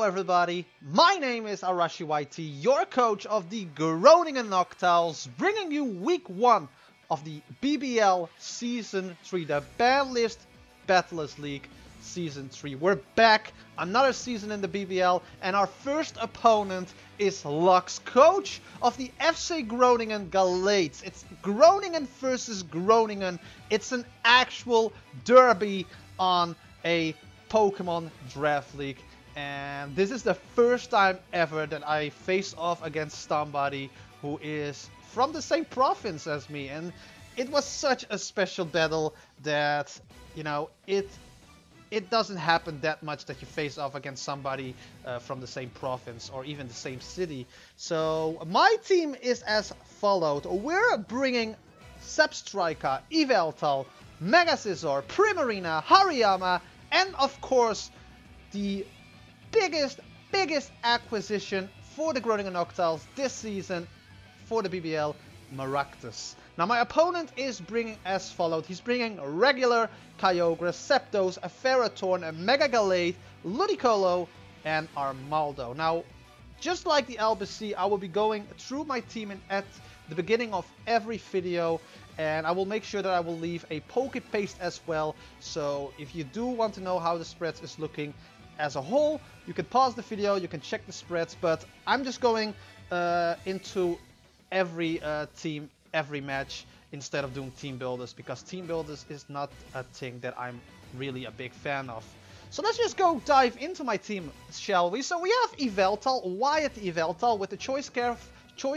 everybody, my name is ArashiYT, your coach of the Groningen Noctowls, bringing you week 1 of the BBL Season 3, the Ban List Battlers League Season 3. We're back, another season in the BBL, and our first opponent is Lux, coach of the FC Groningen Gallades. It's Groningen versus Groningen. It's an actual derby on a Pokemon Draft League. And this is the first time ever that I face off against somebody who is from the same province as me. And it was such a special battle that, you know, it doesn't happen that much that you face off against somebody from the same province or even the same city. So my team is as followed. We're bringing Substriker, Yveltal, Mega Scizor, Primarina, Hariyama, and of course the biggest acquisition for the Groningen Noctowls this season for the BBL, Maractus. Now my opponent is bringing as followed. He's bringing regular Kyogre, Zapdos, a Ferrothorn, a Mega Gallade, Ludicolo, and Armaldo. Now, just like the LBC, I will be going through my team at the beginning of every video, and I will make sure that I will leave a Poke Paste as well. So if you do want to know how the spreads is looking as a whole, you can pause the video, you can check the spreads, but I'm just going into every team, every match, instead of doing team builders, because team builders is not a thing that I'm really a big fan of. So let's just go dive into my team, shall we? So we have Yveltal, Wyatt Yveltal with the Choice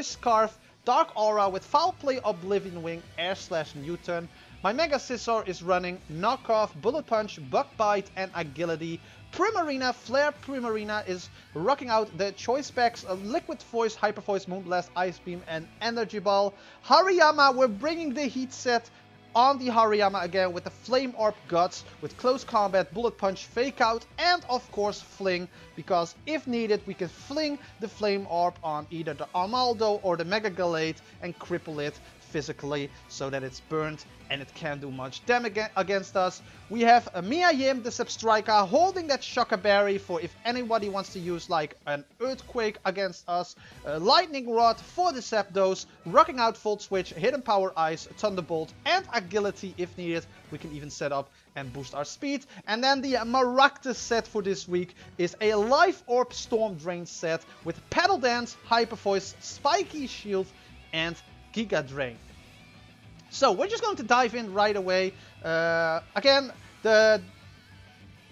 Scarf, Dark Aura with Foul Play, Oblivion Wing, Air Slash, and U-Turn. My Mega Scizor is running Knockoff, Bullet Punch, Bug Bite, and Agility. Primarina, Flare Primarina is rocking out the Choice Packs, Liquid Voice, Hyper Voice, Moonblast, Ice Beam, and Energy Ball. Hariyama, we're bringing the heat set on the Hariyama again with the Flame Orb Guts, with Close Combat, Bullet Punch, Fake Out, and of course Fling, because if needed we can fling the Flame Orb on either the Armaldo or the Mega Gallade and cripple it physically so that it's burnt and it can't do much damage against us. We have Mia Yim, the Substriker, holding that Shocker Berry for if anybody wants to use like an Earthquake against us. Lightning Rod for the Zapdos, rocking out Volt Switch, Hidden Power Ice, Thunderbolt, and Agility if needed. We can even set up and boost our speed. And then the Maractus set for this week is a Life Orb Storm Drain set with Pedal Dance, Hyper Voice, Spiky Shield, and Giga Drain. So we're just going to dive in right away. Again, the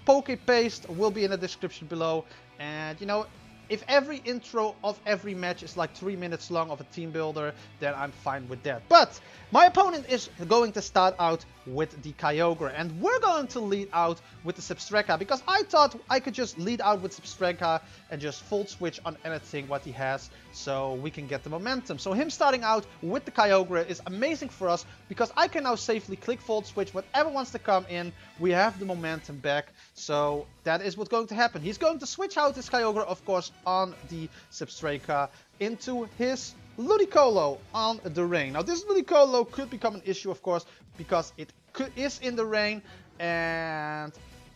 Poke Paste will be in the description below. And you know, if every intro of every match is like 3 minutes long of a team builder, then I'm fine with that. But my opponent is going to start out with the Kyogre, and we're going to lead out with the Substreka, because I thought I could just lead out with Substreka and just Volt Switch on anything what he has, so we can get the momentum. So him starting out with the Kyogre is amazing for us, because I can now safely click Volt Switch, whatever wants to come in, we have the momentum back. So that is what's going to happen. He's going to switch out his Kyogre, of course, on the Substreka into his Ludicolo on the rain. Now this Ludicolo could become an issue, of course, because it is in the rain, and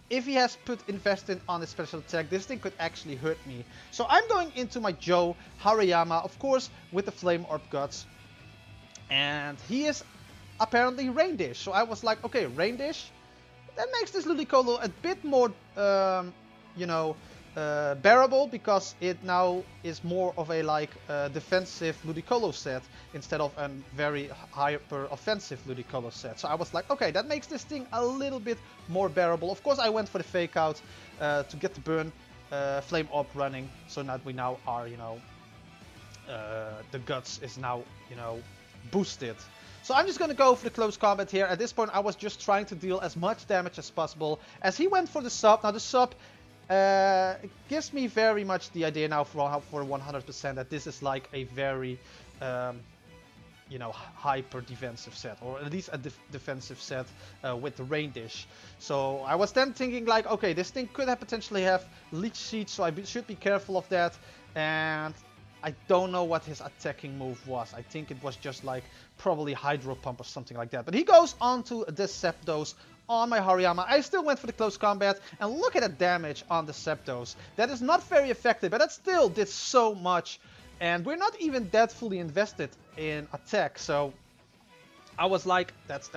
if he has put invested on a special attack, this thing could actually hurt me. So I'm going into my Joe Hariyama, of course, with the Flame Orb Guts, and he is apparently Rain Dish. So I was like, okay, Rain Dish, that makes this Ludicolo a bit more, you know, bearable, because it now is more of a like defensive Ludicolo set instead of a very hyper offensive Ludicolo set. So I was like, okay, that makes this thing a little bit more bearable. Of course I went for the Fake Out to get the burn Flame Orb running, so that we now are, you know, the Guts is now, you know, boosted. So I'm just going to go for the close combat here. At this point I was just trying to deal as much damage as possible, as he went for the sub. Now the sub it gives me very much the idea now for 100% that this is like a very, you know, hyper defensive set, or at least a defensive set with the Rain Dish. So I was then thinking like, okay, this thing could have potentially have Leech Seed, so I should be careful of that. And I don't know what his attacking move was. I think it was just like probably Hydro Pump or something like that. But he goes on to the Zapdos on my Hariyama. I still went for the close combat, and look at the damage on the Septos. That is not very effective, but that still did so much. And we're not even that fully invested in attack, so I was like, that's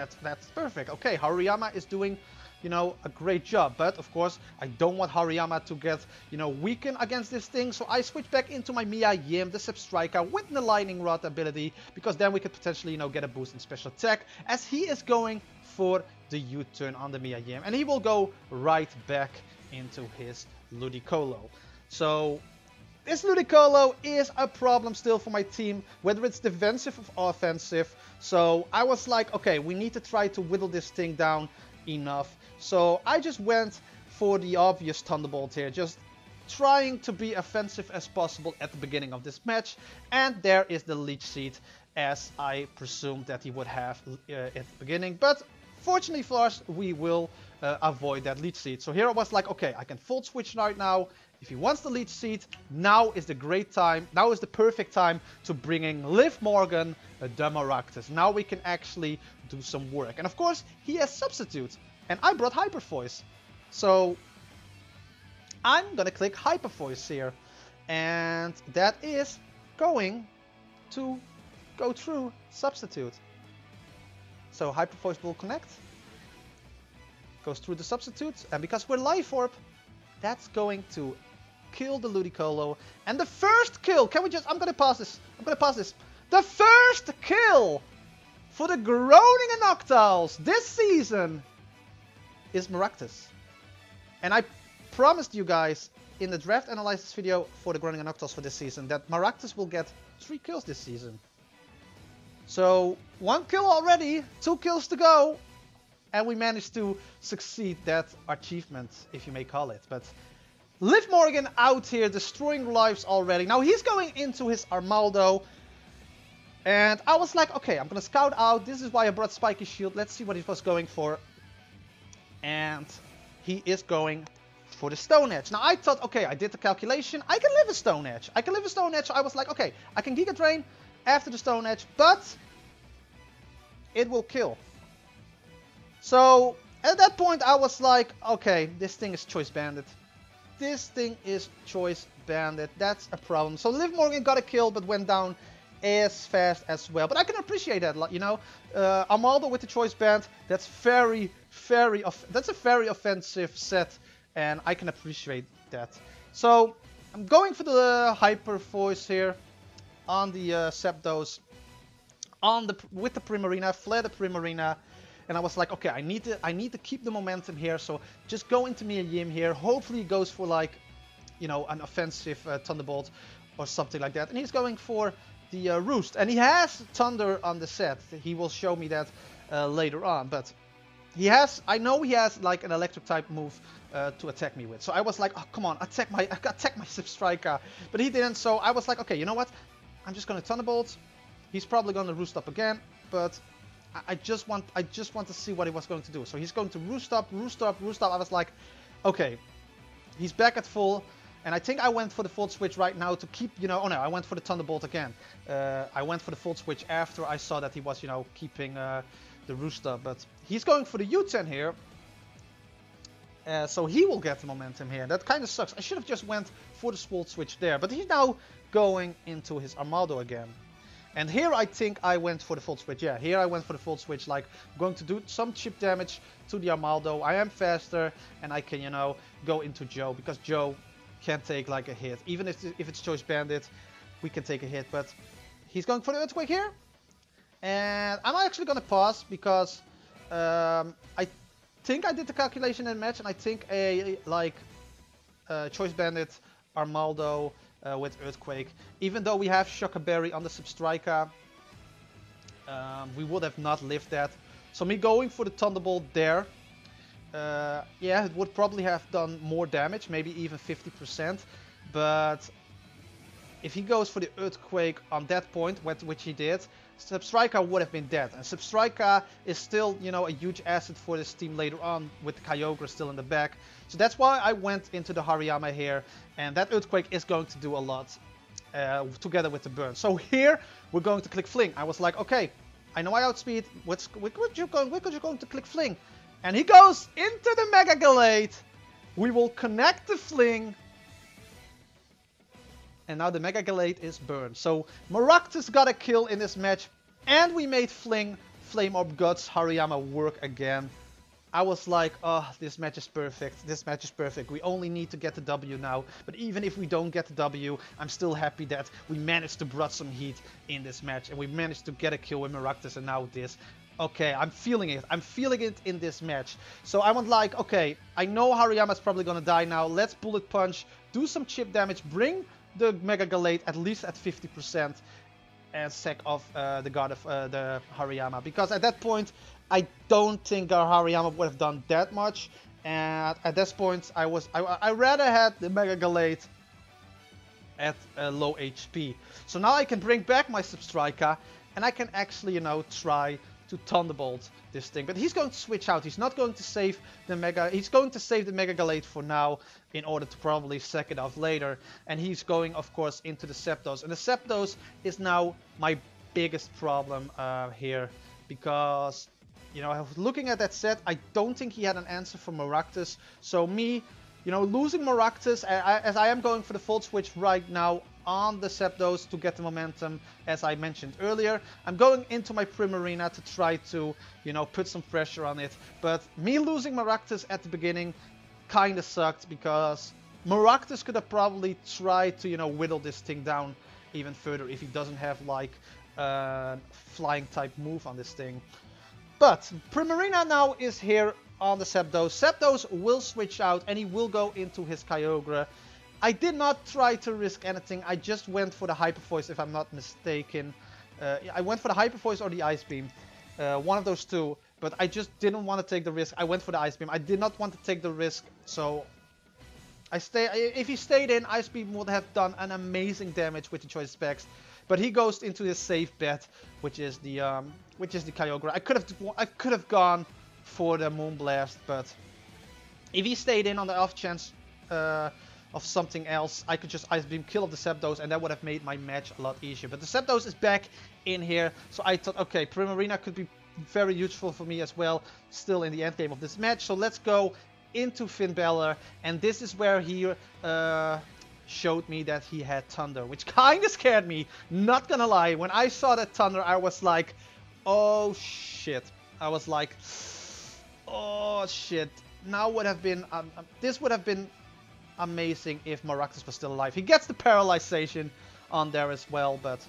perfect. Okay, Hariyama is doing, you know, a great job. But of course, I don't want Hariyama to get, you know, weakened against this thing. So I switch back into my Mia Yim, the Substriker, with the Lightning Rod ability, because then we could potentially, you know, get a boost in special attack, as he is going for the U-turn on the Mia Yim, and he will go right back into his Ludicolo. So this Ludicolo is a problem still for my team, whether it's defensive or offensive. So I was like, okay, we need to try to whittle this thing down enough. So I just went for the obvious Thunderbolt here, just trying to be offensive as possible at the beginning of this match. And there is the Leech Seed, as I presumed that he would have at the beginning. But fortunately for us, we will avoid that Leech Seed. So here I was like, okay, I can Volt Switch right now. If he wants the Leech Seed, now is the great time, now is the perfect time to bring in Liv Morgan, the Maractus. Now we can actually do some work. And of course, he has Substitute, and I brought Hyper Voice. So I'm gonna click Hyper Voice here, and that is going to go through Substitute. So Hyper Voice will connect, goes through the Substitute, and because we're Life Orb, that's going to kill the Ludicolo. And the first kill, can we just, I'm gonna pause this. The first kill for the Groningen Noctowls this season is Maractus. And I promised you guys in the draft analysis video for the Groningen Noctowls for this season that Maractus will get 3 kills this season. So 1 kill already, 2 kills to go. And we managed to succeed that achievement, if you may call it. But Liv Morgan out here, destroying lives already. Now he's going into his Armaldo. And I was like, okay, I'm going to scout out. This is why I brought Spiky Shield. Let's see what he was going for. And he is going for the Stone Edge. Now I thought, okay, I did the calculation. I can live a Stone Edge. So I was like, okay, I can Giga Drain after the Stone Edge. But it will kill. So at that point I was like, okay, this thing is Choice Bandit. That's a problem. So Liv Morgan got a kill but went down as fast as well. But I can appreciate that, you know. Armaldo with the Choice Band, that's a very offensive set, and I can appreciate that. So I'm going for the Hyper Voice here on the Septos, with the Primarina, flare the Primarina. And I was like, okay, I need to keep the momentum here. So just go into Mia Yim here. Hopefully he goes for, like, you know, an offensive Thunderbolt or something like that. And he's going for the Roost. And he has Thunder on the set. He will show me that later on. But he has, I know he has like an electric type move to attack me with. So I was like, oh, come on, attack my Substriker. But he didn't. So I was like, okay, you know what? I'm just going to Thunderbolt. He's probably going to Roost up again. But I just want to see what he was going to do. So he's going to Roost up. I was like, okay, he's back at full. And I think I went for the Volt Switch right now to keep, you know, oh no, I went for the Thunderbolt again. I went for the Volt Switch after I saw that he was, you know, keeping the Roost up. But he's going for the U-turn here. So he will get the momentum here. That kind of sucks. I should have just went for the Volt Switch there. But he's now going into his Armaldo again. And here I think I went for the Volt Switch. Yeah, here I went for the Volt Switch. Like, I'm going to do some chip damage to the Armaldo. I am faster, and I can, you know, go into Joe. Because Joe can take, like, a hit. Even if it's Choice Bandit, we can take a hit. But he's going for the Earthquake here. And I'm actually going to pause because I think I did the calculation in the match. And I think Choice Bandit, Armaldo, with Earthquake. Even though we have Shocker Berry on the Substriker, we would have not lived that. So me going for the Thunderbolt there, yeah, it would probably have done more damage, maybe even 50%. But if he goes for the Earthquake on that point, which he did, Substriker would have been dead. And Substriker is still, you know, a huge asset for this team later on, with Kyogre still in the back. So that's why I went into the Hariyama here. And that Earthquake is going to do a lot together with the burn. So here we're going to click Fling. I was like, okay, I know I outspeed. We're going to click Fling. And he goes into the Mega Gallade. We will connect the Fling. And now the Mega Gallade is burned. So Maractus got a kill in this match. And we made Fling, Flame Orb Guts, Hariyama work again. I was like, oh, this match is perfect. This match is perfect. We only need to get the W now. But even if we don't get the W, I'm still happy that we managed to brought some heat in this match. And we managed to get a kill with Maractus and now this. Okay, I'm feeling it. I'm feeling it in this match. So I want like, okay, I know Hariyama's probably gonna die now. Let's Bullet Punch, do some chip damage, bring the Mega Gallade at least at 50%. And sack off the god of the Hariyama. Because at that point, I don't think our Hariyama would have done that much. And at this point, I rather had the Mega Gallade at low HP. So now I can bring back my Substrika. And I can actually, you know, try to Thunderbolt this thing. But he's going to switch out. He's not going to save the Mega... He's going to save the Mega Gallade for now in order to probably sack it off later. And he's going, of course, into the Zapdos. And the Zapdos is now my biggest problem here. Because, you know, looking at that set, I don't think he had an answer for Maractus. So me, you know, losing Maractus, as I am going for the Volt Switch right now on the Zapdos to get the momentum, as I mentioned earlier. I'm going into my Primarina to try to, you know, put some pressure on it. But me losing Maractus at the beginning kind of sucked because Maractus could have probably tried to, you know, whittle this thing down even further if he doesn't have like a flying type move on this thing. But Primarina now is here on the Zapdos. Zapdos will switch out and he will go into his Kyogre. I did not try to risk anything. I just went for the Hyper Voice, if I'm not mistaken. I went for the Hyper Voice or the Ice Beam. One of those two. But I just didn't want to take the risk. I went for the Ice Beam. I did not want to take the risk. So if he stayed in, Ice Beam would have done an amazing damage with the choice specs. But he goes into his safe bet, which is the Kyogre. I could have gone for the Moonblast, but if he stayed in on the off chance of something else, I could just Ice Beam kill off the Zapdos, and that would have made my match a lot easier. But the Zapdos is back in here, so I thought, okay, Primarina could be very useful for me as well, still in the end game of this match. So let's go into Finn Balor, and this is where he showed me that he had Thunder, which kind of scared me, not gonna lie. When I saw that Thunder, I was like, oh shit. I was like, oh shit. Now would have been, this would have been amazing if Maractus was still alive. He gets the paralyzation on there as well, but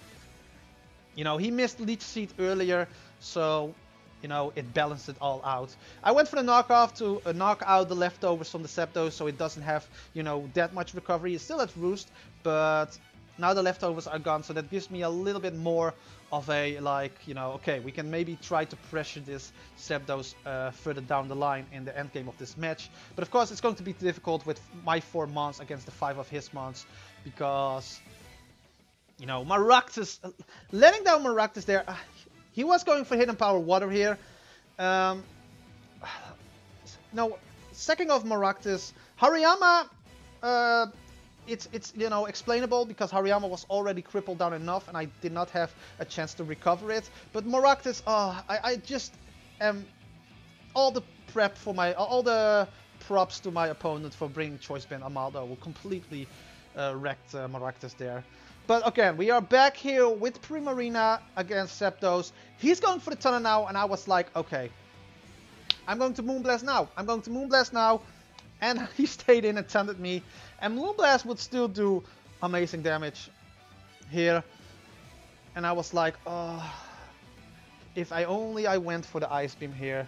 you know, he missed Leech Seed earlier, so you know, it balanced it all out. I went for the knockoff to knock out the leftovers from the Zapdos, so it doesn't have, you know, that much recovery. It's still at Roost, but now the leftovers are gone, so that gives me a little bit more of a, like, you know, okay, we can maybe try to pressure this Zapdos further down the line in the end game of this match. But of course, it's going to be difficult with my 4 mons against the 5 of his mons, because, you know, Maractus, letting down Maractus there, he was going for Hidden Power Water here. No, second of Maractus, Hariyama, it's you know, explainable because Hariyama was already crippled down enough and I did not have a chance to recover it. But Maractus, I just am all the prep for my, all the props to my opponent for bringing Choice Band Amaldo will completely wrecked Maractus there. But again, we are back here with Primarina against Zapdos. He's going for the Thunder now, and I was like, okay, I'm going to Moonblast now. I'm going to Moonblast now. And he stayed in and tended me. And Moonblast would still do amazing damage here. And I was like, oh, if I went for the Ice Beam here.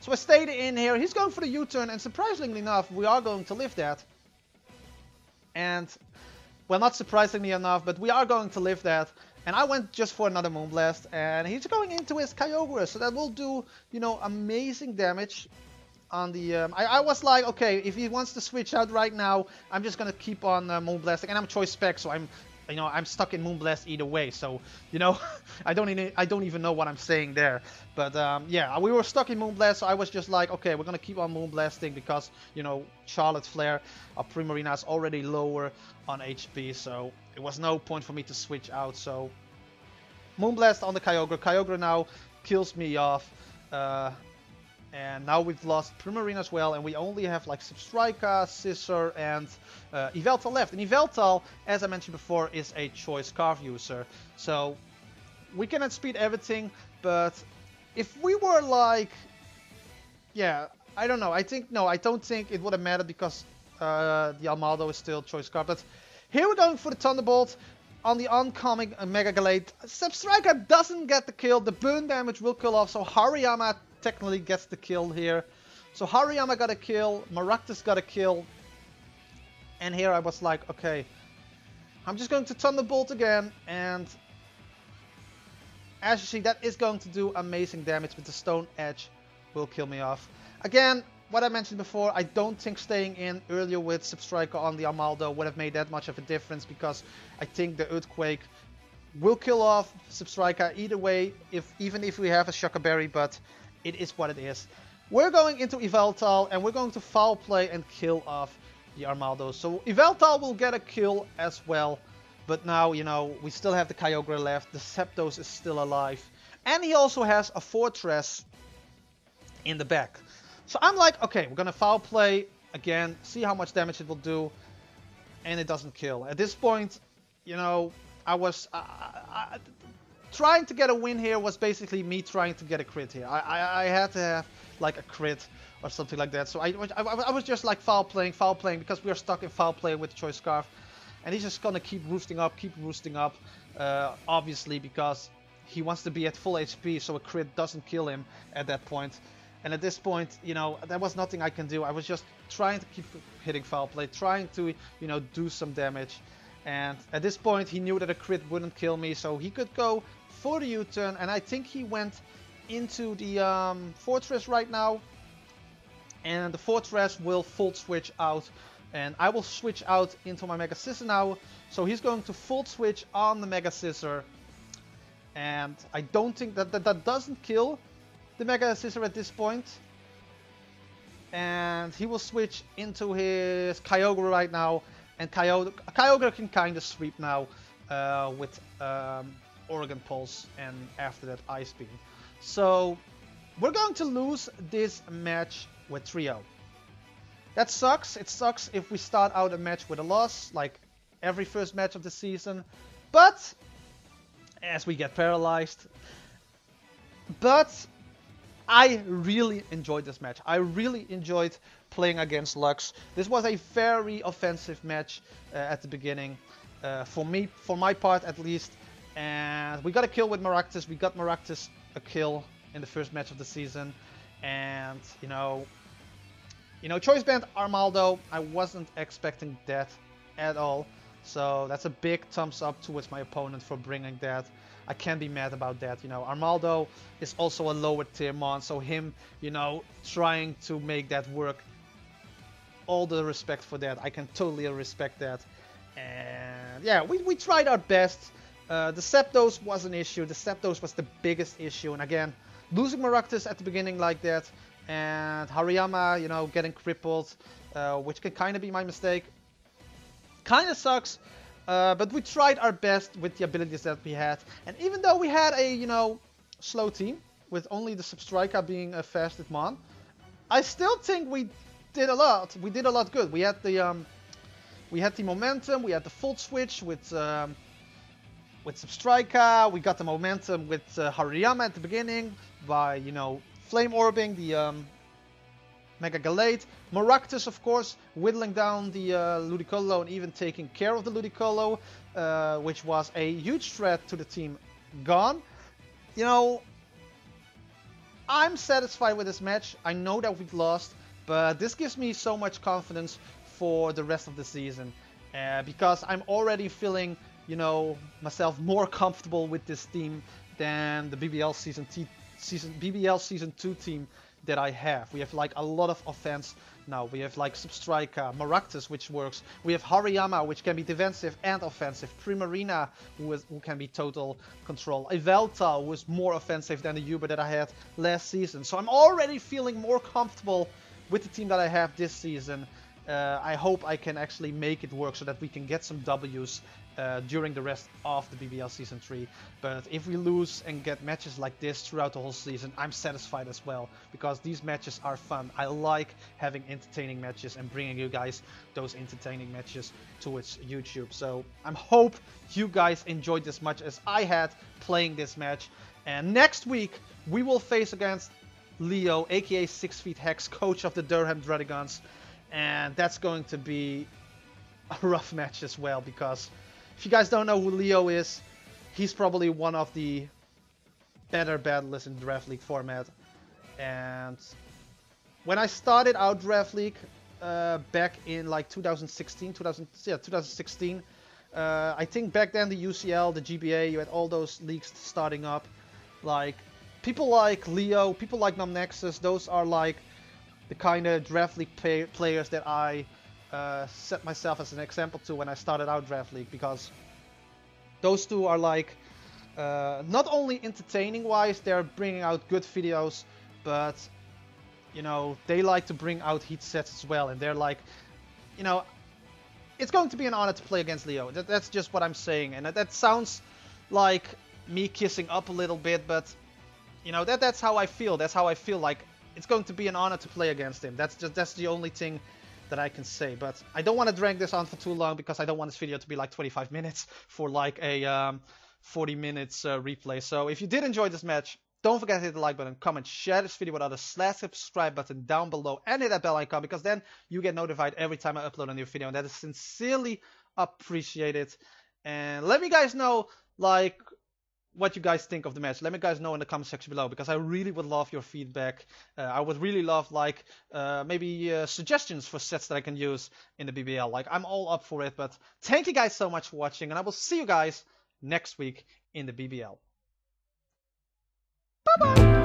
So I stayed in here. He's going for the U-turn, and surprisingly enough, we are going to live that. And, well, not surprisingly enough, but we are going to live that. And I went just for another Moonblast, and he's going into his Kyogre, so that will do, you know, amazing damage on the... I was like, okay, if he wants to switch out right now, I'm just gonna keep on Moonblasting, and I'm Choice Spec, so I'm, you know, I'm stuck in Moonblast either way, so, you know, I don't even know what I'm saying there. But, yeah, we were stuck in Moonblast, so I was just like, okay, we're gonna keep on Moonblasting because, you know, Charlotte Flare, our Primarina is already lower on HP, so it was no point for me to switch out, so Moonblast on the Kyogre. Kyogre now kills me off. And now we've lost Primarina as well, and we only have like SixftHax, Scissor, and Yveltal left. And Yveltal, as I mentioned before, is a choice scarf user. So we can outspeed everything, but if we were like, yeah, I don't know. I don't think it would have mattered because the Armaldo is still choice scarf. But here we're going for the Thunderbolt on the oncoming Mega Gallade. SixftHax doesn't get the kill. The burn damage will kill off, so Hariyama technically gets the kill here. So Hariyama got a kill, Maractus got a kill, and here I was like, okay, I'm just going to Thunderbolt again, and as you see, that is going to do amazing damage, but the Stone Edge will kill me off. Again, what I mentioned before, I don't think staying in earlier with SixftHax on the Armaldo would have made that much of a difference, because I think the Earthquake will kill off SixftHax either way, even if we have a Shocker Berry, but it is what it is. We're going into Yveltal, and we're going to foul play and kill off the Armaldo. So Yveltal will get a kill as well. But now, you know, we still have the Kyogre left. The Zapdos is still alive. And he also has a Fortress in the back. So I'm like, okay, we're going to foul play again. See how much damage it will do. And it doesn't kill. At this point, you know, I was... trying to get a win here was basically me trying to get a crit here. I had to have like a crit or something like that. So I was just like foul playing because we are stuck in foul play with the choice scarf. And he's just gonna keep roosting up, obviously because he wants to be at full HP, so a crit doesn't kill him at that point. And at this point, you know, there was nothing I can do. I was just trying to keep hitting foul play, trying to, you know, do some damage. And at this point, he knew that a crit wouldn't kill me, so he could go for the U-turn, and I think he went into the Fortress right now, and the Fortress will full switch out, and I will switch out into my Mega Scissor now, so he's going to full switch on the Mega Scissor, and I don't think that doesn't kill the Mega Scissor at this point, and he will switch into his Kyogre right now, and Kyogre can kind of sweep now with Oregon Pulse, and after that Ice Beam. So we're going to lose this match with 3-0. That sucks. It sucks if we start out a match with a loss, like every first match of the season. But as we get paralyzed. But I really enjoyed this match. I really enjoyed playing against Lux. This was a very offensive match at the beginning, for my part at least. And we got a kill with Maractus. We got Maractus a kill in the first match of the season. And you know, Choice Band Armaldo, I wasn't expecting that at all. So that's a big thumbs up towards my opponent for bringing that. I can't be mad about that. You know, Armaldo is also a lower tier mon, so him, you know, trying to make that work, all the respect for that. I can totally respect that. And yeah, we tried our best. The Zapdos was an issue. The Zapdos was the biggest issue. And again, losing Maractus at the beginning like that, and Hariyama, you know, getting crippled, which can kind of be my mistake. Kind of sucks, but we tried our best with the abilities that we had. And even though we had a, you know, slow team, with only the SixftHax being a fastest mon, I still think we did a lot. We did a lot good. We had the momentum. We had the full switch with SixftHax. We got the momentum with Hariyama at the beginning by, you know, flame orbing the Mega Gallade. Maractus, of course, whittling down the Ludicolo and even taking care of the Ludicolo, which was a huge threat to the team, gone. You know, I'm satisfied with this match. I know that we've lost, but this gives me so much confidence for the rest of the season, because I'm already feeling, you know, myself more comfortable with this team than the BBL Season 2 team that I have. We have like a lot of offense now. We have like SixftHax, Maractus, which works. We have Hariyama, which can be defensive and offensive. Primarina, who can be total control. Yveltal, who is more offensive than the Uber that I had last season. So I'm already feeling more comfortable with the team that I have this season. I hope I can actually make it work so that we can get some W's during the rest of the BBL Season 3. But if we lose and get matches like this throughout the whole season, I'm satisfied as well, because these matches are fun. I like having entertaining matches and bringing you guys those entertaining matches towards YouTube. So I hope you guys enjoyed as much as I had playing this match. And next week we will face against Leo, aka SixftHax, coach of the Durham Dragons. And that's going to be a rough match as well, because if you guys don't know who Leo is, he's probably one of the better battlers in Draft League format. And when I started out Draft League back in like 2016, I think back then the UCL, the GBA, you had all those leagues starting up. Like people like Leo, people like Nexus, those are like the kind of Draft League players that I set myself as an example to when I started out Draft League, because those two are like not only entertaining wise, they're bringing out good videos, but you know, they like to bring out heat sets as well, and they're like, you know, it's going to be an honor to play against Leo. That's just what I'm saying, and that sounds like me kissing up a little bit, but you know, that's how I feel. That's how I feel. Like, it's going to be an honor to play against him. That's the only thing that I can say. But I don't want to drag this on for too long, because I don't want this video to be like 25 minutes for like a 40 minutes replay. So if you did enjoy this match, don't forget to hit the like button, comment, share this video with others, slash subscribe button down below, and hit that bell icon, because then you get notified every time I upload a new video, and that is sincerely appreciated. And let me guys know, like, what you guys think of the match. Let me guys know in the comment section below, because I really would love your feedback. I would really love like maybe suggestions for sets that I can use in the BBL. Like, I'm all up for it. But thank you guys so much for watching, and I will see you guys next week in the BBL. Bye bye.